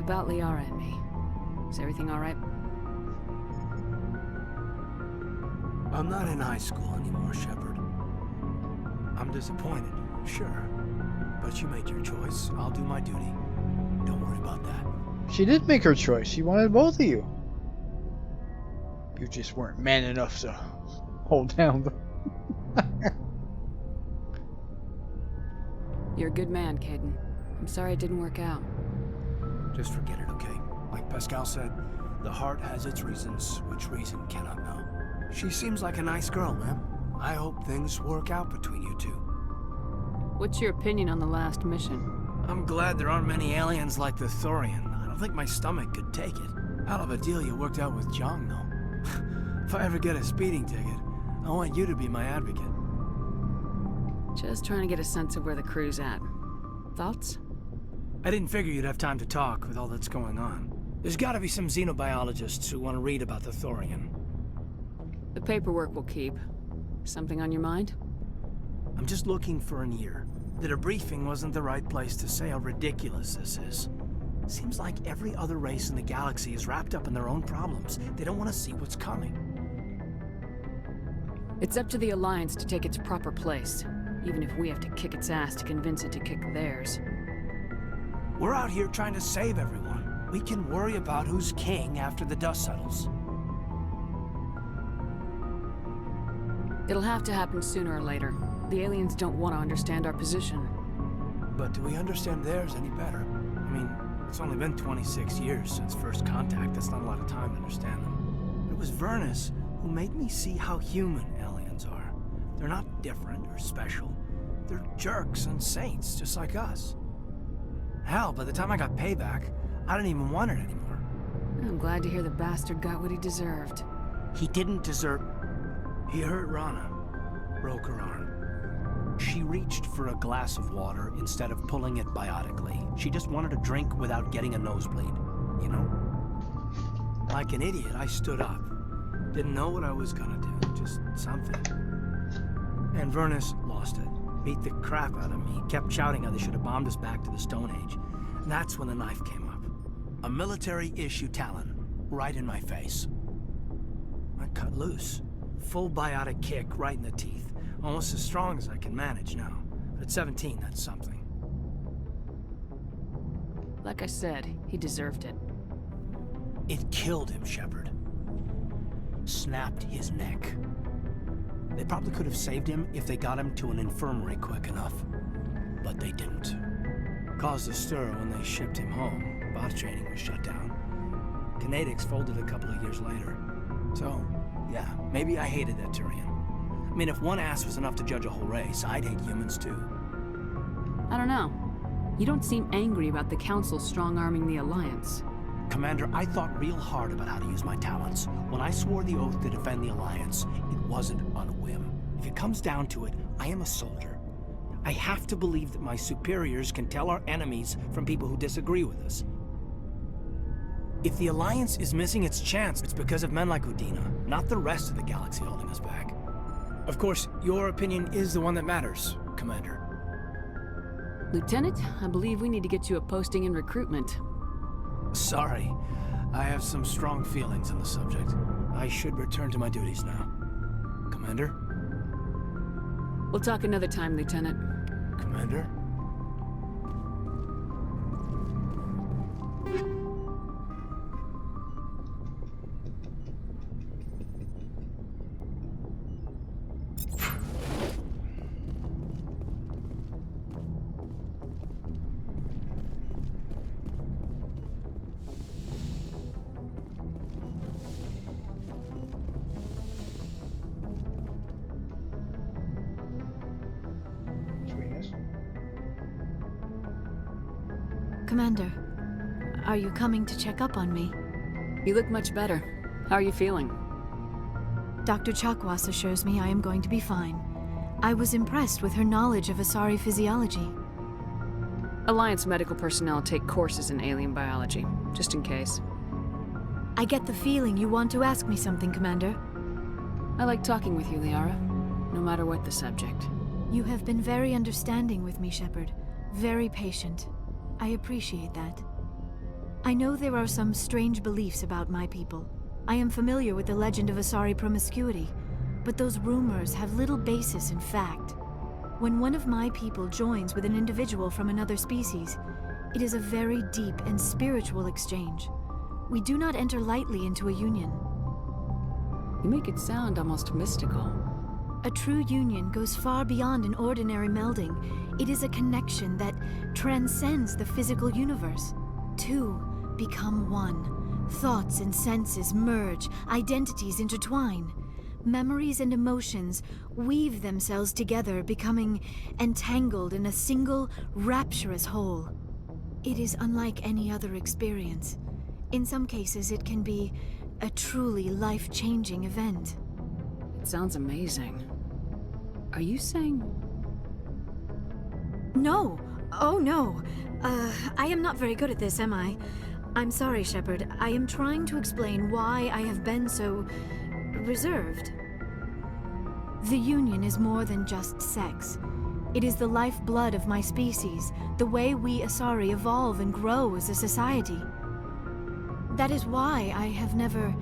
about Liara and me? Is everything all right? I'm not in high school anymore, Shepard. I'm disappointed, sure. But you made your choice. I'll do my duty. Don't worry about that. She did make her choice. She wanted both of you. You just weren't man enough to hold down the... You're a good man, Caden. I'm sorry it didn't work out. Just forget it, okay? Like Pascal said, the heart has its reasons, which reason cannot know. She seems like a nice girl, man. I hope things work out between you two. What's your opinion on the last mission? I'm glad there aren't many aliens like the Thorian. I don't think my stomach could take it. Hell of a deal you worked out with Jong, though. If I ever get a speeding ticket, I want you to be my advocate. Just trying to get a sense of where the crew's at. Thoughts? I didn't figure you'd have time to talk with all that's going on. There's gotta be some xenobiologists who want to read about the Thorian. The paperwork will keep. Something on your mind? I'm just looking for an ear. The debriefing wasn't the right place to say how ridiculous this is. Seems like every other race in the galaxy is wrapped up in their own problems. They don't want to see what's coming. It's up to the Alliance to take its proper place, even if we have to kick its ass to convince it to kick theirs. We're out here trying to save everyone. We can worry about who's king after the dust settles. It'll have to happen sooner or later. The aliens don't want to understand our position. But do we understand theirs any better? I mean, it's only been 26 years since first contact. That's not a lot of time to understand them. But it was Vernus who made me see how human aliens are. They're not different or special. They're jerks and saints, just like us. Hell, by the time I got payback, I didn't even want it anymore. I'm glad to hear the bastard got what he deserved. He didn't deserve... He hurt Rana. Broke her arm. She reached for a glass of water instead of pulling it biotically. She just wanted a drink without getting a nosebleed, you know? Like an idiot, I stood up. Didn't know what I was gonna do, just something. And Vernus lost it. Beat the crap out of me. Kept shouting how they should have bombed us back to the Stone Age. And that's when the knife came up. A military-issue talon, right in my face. I cut loose. Full biotic kick right in the teeth. Almost as strong as I can manage now. But at 17, that's something. Like I said, he deserved it. It killed him, Shepard. Snapped his neck. They probably could have saved him if they got him to an infirmary quick enough. But they didn't. Caused a stir when they shipped him home. Bot training was shut down. Kinetics folded a couple of years later. So, yeah, maybe I hated that Turian. I mean, if one ass was enough to judge a whole race, I'd hate humans too. I don't know. You don't seem angry about the Council strong-arming the Alliance. Commander, I thought real hard about how to use my talents. When I swore the oath to defend the Alliance, it wasn't on a whim. If it comes down to it, I am a soldier. I have to believe that my superiors can tell our enemies from people who disagree with us. If the Alliance is missing its chance, it's because of men like Udina, not the rest of the galaxy holding us back. Of course, your opinion is the one that matters, Commander. Lieutenant, I believe we need to get you a posting in recruitment. Sorry. I have some strong feelings on the subject. I should return to my duties now. Commander? We'll talk another time, Lieutenant. Commander? Commander, are you coming to check up on me? You look much better. How are you feeling? Dr. Chakwas assures me I am going to be fine. I was impressed with her knowledge of Asari physiology. Alliance medical personnel take courses in alien biology, just in case. I get the feeling you want to ask me something, Commander. I like talking with you, Liara, no matter what the subject. You have been very understanding with me, Shepard. Very patient. I appreciate that. I know there are some strange beliefs about my people. I am familiar with the legend of Asari promiscuity, but those rumors have little basis in fact. When one of my people joins with an individual from another species, it is a very deep and spiritual exchange. We do not enter lightly into a union. You make it sound almost mystical. A true union goes far beyond an ordinary melding. It is a connection that transcends the physical universe. Two become one. Thoughts and senses merge, identities intertwine. Memories and emotions weave themselves together, becoming entangled in a single, rapturous whole. It is unlike any other experience. In some cases, it can be a truly life-changing event. It sounds amazing. Are you saying... No! Oh no! I am not very good at this, am I? I'm sorry, Shepard. I am trying to explain why I have been so... reserved. The Union is more than just sex. It is the lifeblood of my species, the way we Asari evolve and grow as a society. That is why I have never...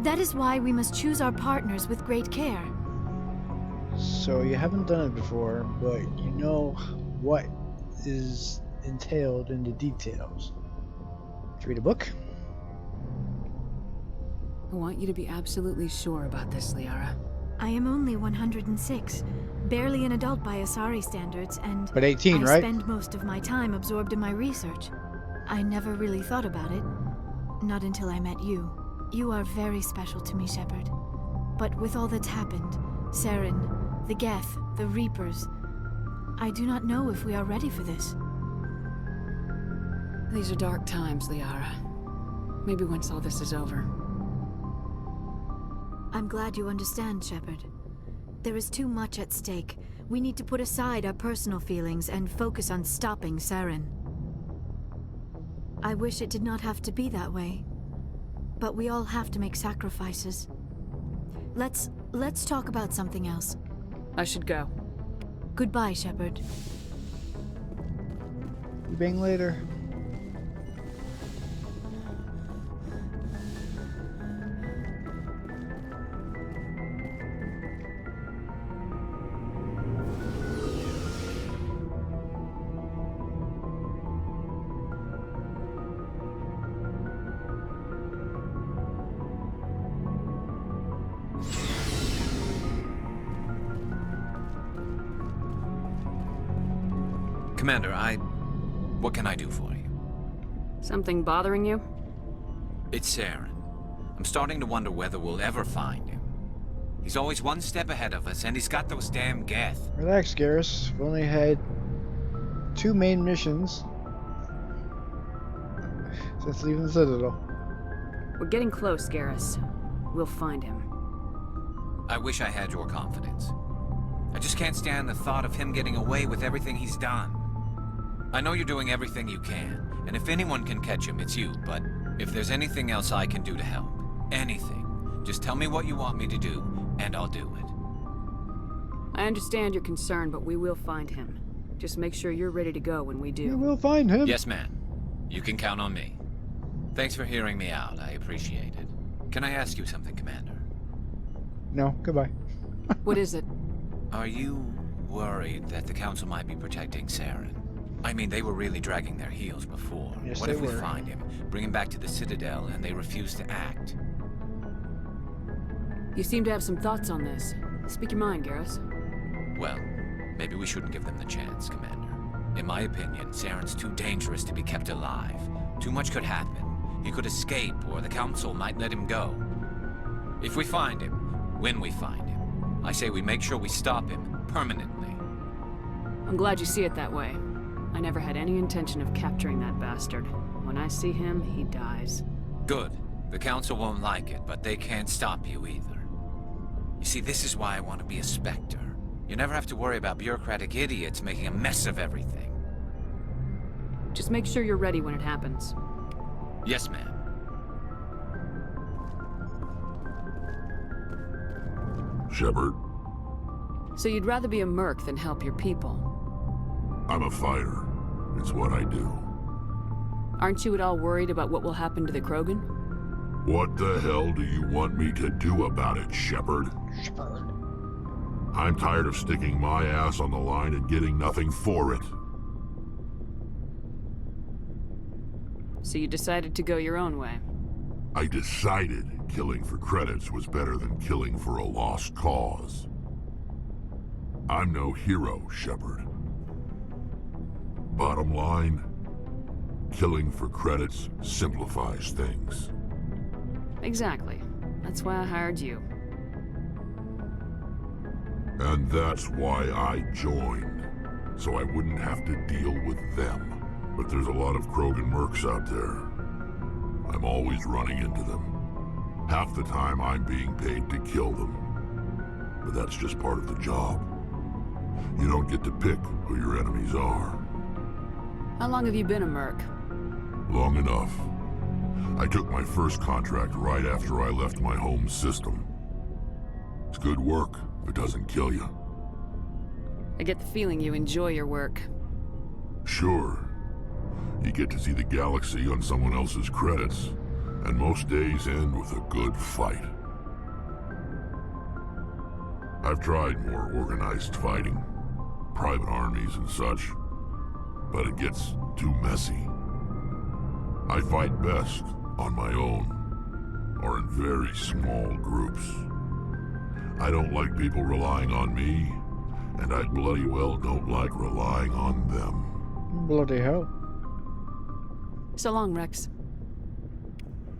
that is why we must choose our partners with great care. So you haven't done it before, but you know what is entailed in the details. Did you read a book? I want you to be absolutely sure about this, Liara. I am only 106, barely an adult by Asari standards, and But 18, I right? spend most of my time absorbed in my research. I never really thought about it, not until I met you. You are very special to me, Shepard. But with all that's happened, Saren, the Geth, the Reapers, I do not know if we are ready for this. These are dark times, Liara. Maybe once all this is over. I'm glad you understand, Shepard. There is too much at stake. We need to put aside our personal feelings and focus on stopping Saren. I wish it did not have to be that way. But we all have to make sacrifices. Let's talk about something else. I should go. Goodbye, Shepard. You bang later. Commander, what can I do for you? Something bothering you? It's Saren. I'm starting to wonder whether we'll ever find him. He's always one step ahead of us, and he's got those damn Geth. Relax, Garrus. We've only had 2 main missions since leaving the Citadel. We're getting close, Garrus. We'll find him. I wish I had your confidence. I just can't stand the thought of him getting away with everything he's done. I know you're doing everything you can, and if anyone can catch him, it's you, but if there's anything else I can do to help, anything, just tell me what you want me to do, and I'll do it. I understand your concern, but we will find him. Just make sure you're ready to go when we do. You will find him. Yes, ma'am. You can count on me. Thanks for hearing me out. I appreciate it. Can I ask you something, Commander? No, goodbye. What is it? Are you worried that the Council might be protecting Saren? I mean, they were really dragging their heels before. Yes, What they if we were. find him, bring him back to the Citadel, and they refuse to act? You seem to have some thoughts on this. Speak your mind, Garrus. Well, maybe we shouldn't give them the chance, Commander. In my opinion, Saren's too dangerous to be kept alive. Too much could happen. He could escape, or the Council might let him go. If we find him, when we find him, I say we make sure we stop him permanently. I'm glad you see it that way. I never had any intention of capturing that bastard. When I see him, he dies. Good. The Council won't like it, but they can't stop you either. You see, this is why I want to be a Spectre. You never have to worry about bureaucratic idiots making a mess of everything. Just make sure you're ready when it happens. Yes, ma'am. Shepard, So you'd rather be a merc than help your people? I'm a fighter. It's what I do. Aren't you at all worried about what will happen to the Krogan? What the hell do you want me to do about it, Shepard? Shepard. I'm tired of sticking my ass on the line and getting nothing for it. So you decided to go your own way? I decided killing for credits was better than killing for a lost cause. I'm no hero, Shepard. Bottom line, killing for credits simplifies things. Exactly. That's why I hired you. And that's why I joined, so I wouldn't have to deal with them. But there's a lot of Krogan mercs out there. I'm always running into them. Half the time I'm being paid to kill them. But that's just part of the job. You don't get to pick who your enemies are. How long have you been a merc? Long enough. I took my first contract right after I left my home system. It's good work if it doesn't kill you. I get the feeling you enjoy your work. Sure. You get to see the galaxy on someone else's credits, and most days end with a good fight. I've tried more organized fighting, private armies and such, but it gets too messy. I fight best on my own, or in very small groups. I don't like people relying on me, and I bloody well don't like relying on them. Bloody hell. So long, Rex.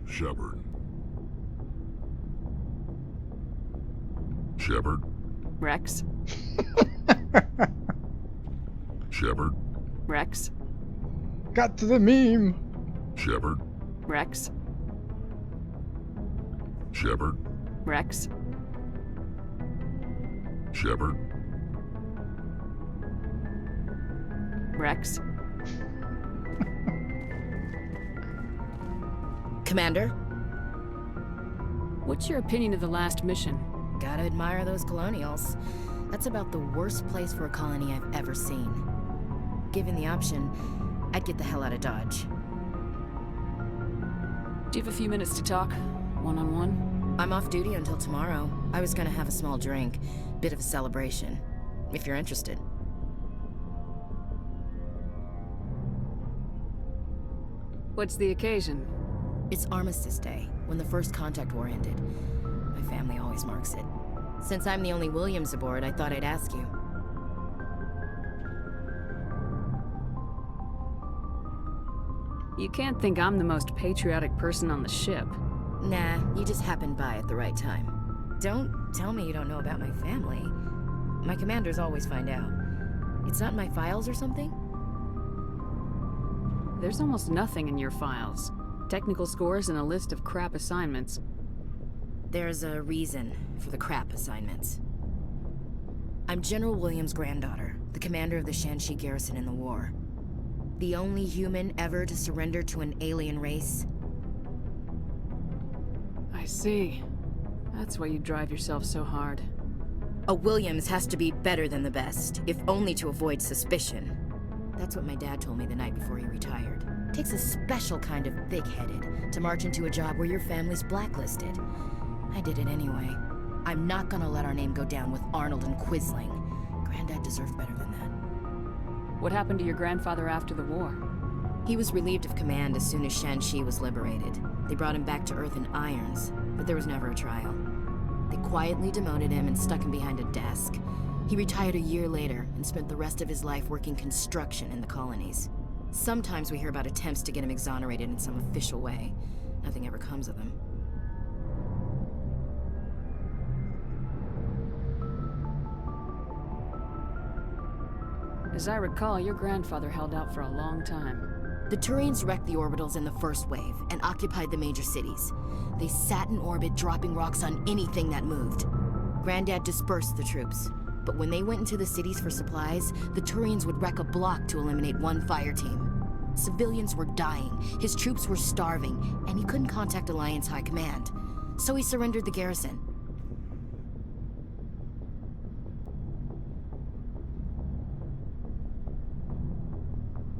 Shepard. Shepard? Rex? Shepard? Rex? Got to the meme. Shepard? Rex? Shepard? Rex? Shepard? Rex? Commander? What's your opinion of the last mission? Gotta admire those colonials. That's about the worst place for a colony I've ever seen. Given the option, I'd get the hell out of Dodge. Do you have a few minutes to talk? One-on-one? I'm off duty until tomorrow. I was gonna have a small drink. Bit of a celebration. If you're interested. What's the occasion? It's Armistice Day, when the First Contact War ended. My family always marks it. Since I'm the only Williams aboard, I thought I'd ask you. You can't think I'm the most patriotic person on the ship. Nah, you just happened by at the right time. Don't tell me you don't know about my family. My commanders always find out. It's not in my files or something? There's almost nothing in your files. Technical scores and a list of crap assignments. There's a reason for the crap assignments. I'm General Williams' granddaughter, the commander of the Shanxi garrison in the war. The only human ever to surrender to an alien race. I see. That's why you drive yourself so hard. A Williams has to be better than the best, if only to avoid suspicion. That's what my dad told me the night before he retired. Takes a special kind of thick-headed to march into a job where your family's blacklisted. I did it anyway. I'm not gonna let our name go down with Arnold and Quisling. Granddad deserved better than that. What happened to your grandfather after the war? He was relieved of command as soon as Shanxi was liberated. They brought him back to Earth in irons, but there was never a trial. They quietly demoted him and stuck him behind a desk. He retired a year later and spent the rest of his life working construction in the colonies. Sometimes we hear about attempts to get him exonerated in some official way. Nothing ever comes of him. As I recall, your grandfather held out for a long time. The Turians wrecked the orbitals in the first wave and occupied the major cities. They sat in orbit, dropping rocks on anything that moved. Granddad dispersed the troops, but when they went into the cities for supplies, the Turians would wreck a block to eliminate one fire team. Civilians were dying, his troops were starving, and he couldn't contact Alliance High Command. So he surrendered the garrison.